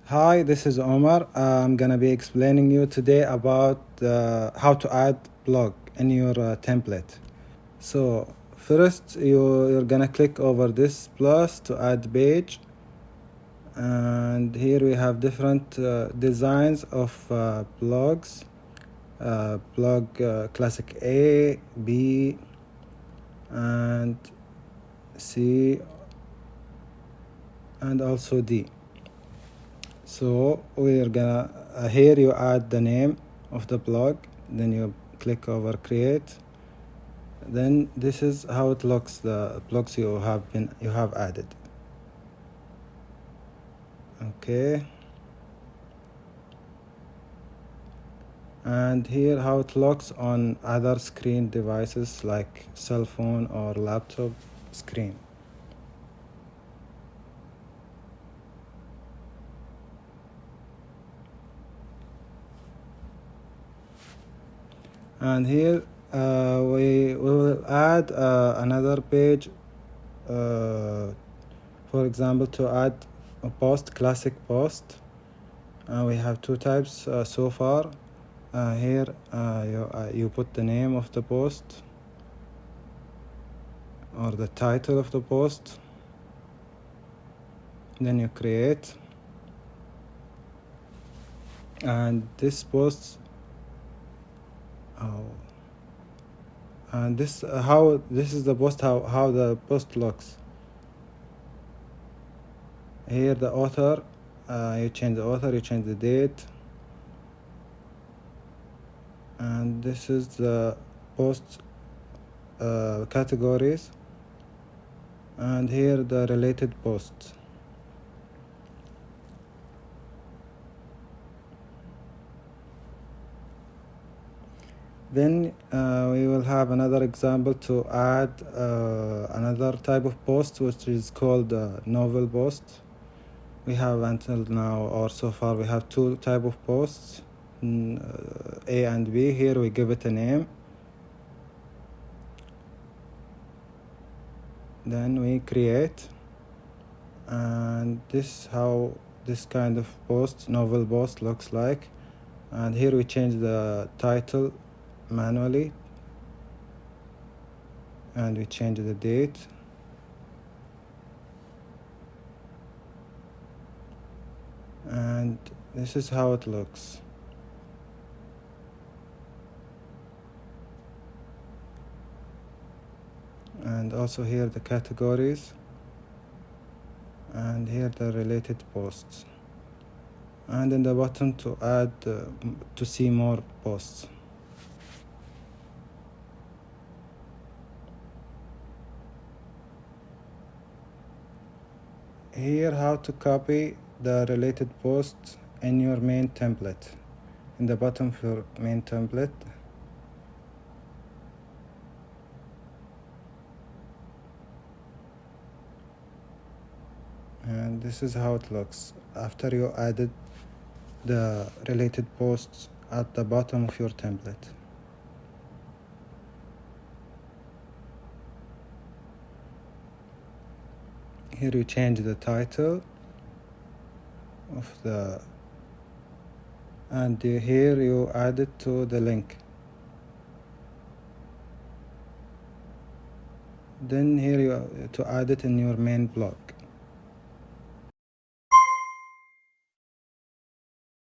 Hi, this is Omar. I'm gonna be explaining you today about how to add blog in your template. So first, you're gonna click over this plus to add page, and here we have different designs of blogs. Blog classic A, B, and C, and also D. So we're gonna here you add the name of the blog, then you click over create. Then this is how it looks, the blogs you have added. Okay, and here how it looks on other screen devices like cell phone or laptop screen. And here we will add another page, for example, to add a post, classic post. We have two types so far. Here you put the name of the post or the title of the post, then you create, and this post and this is the post, how the post looks. Here the author, you change the author, you change the date, and this is the post categories, and here the related posts. Then we will have another example to add another type of post, which is called novel post. We have until now, or so far, we have two type of posts, A and B. Here we give it a name. Then we create, and this how this kind of post, novel post, looks like. And here we change the title manually, and we change the date, and this is how it looks. And also here the categories, and here the related posts, and in the bottom to add to see more posts. Here how to copy the related posts in your main template. In the bottom of your main template, and this is how it looks after you added the related posts at the bottom of your template. Here you change the title of the, and here you add it to the link. Then here you to add it in your main blog.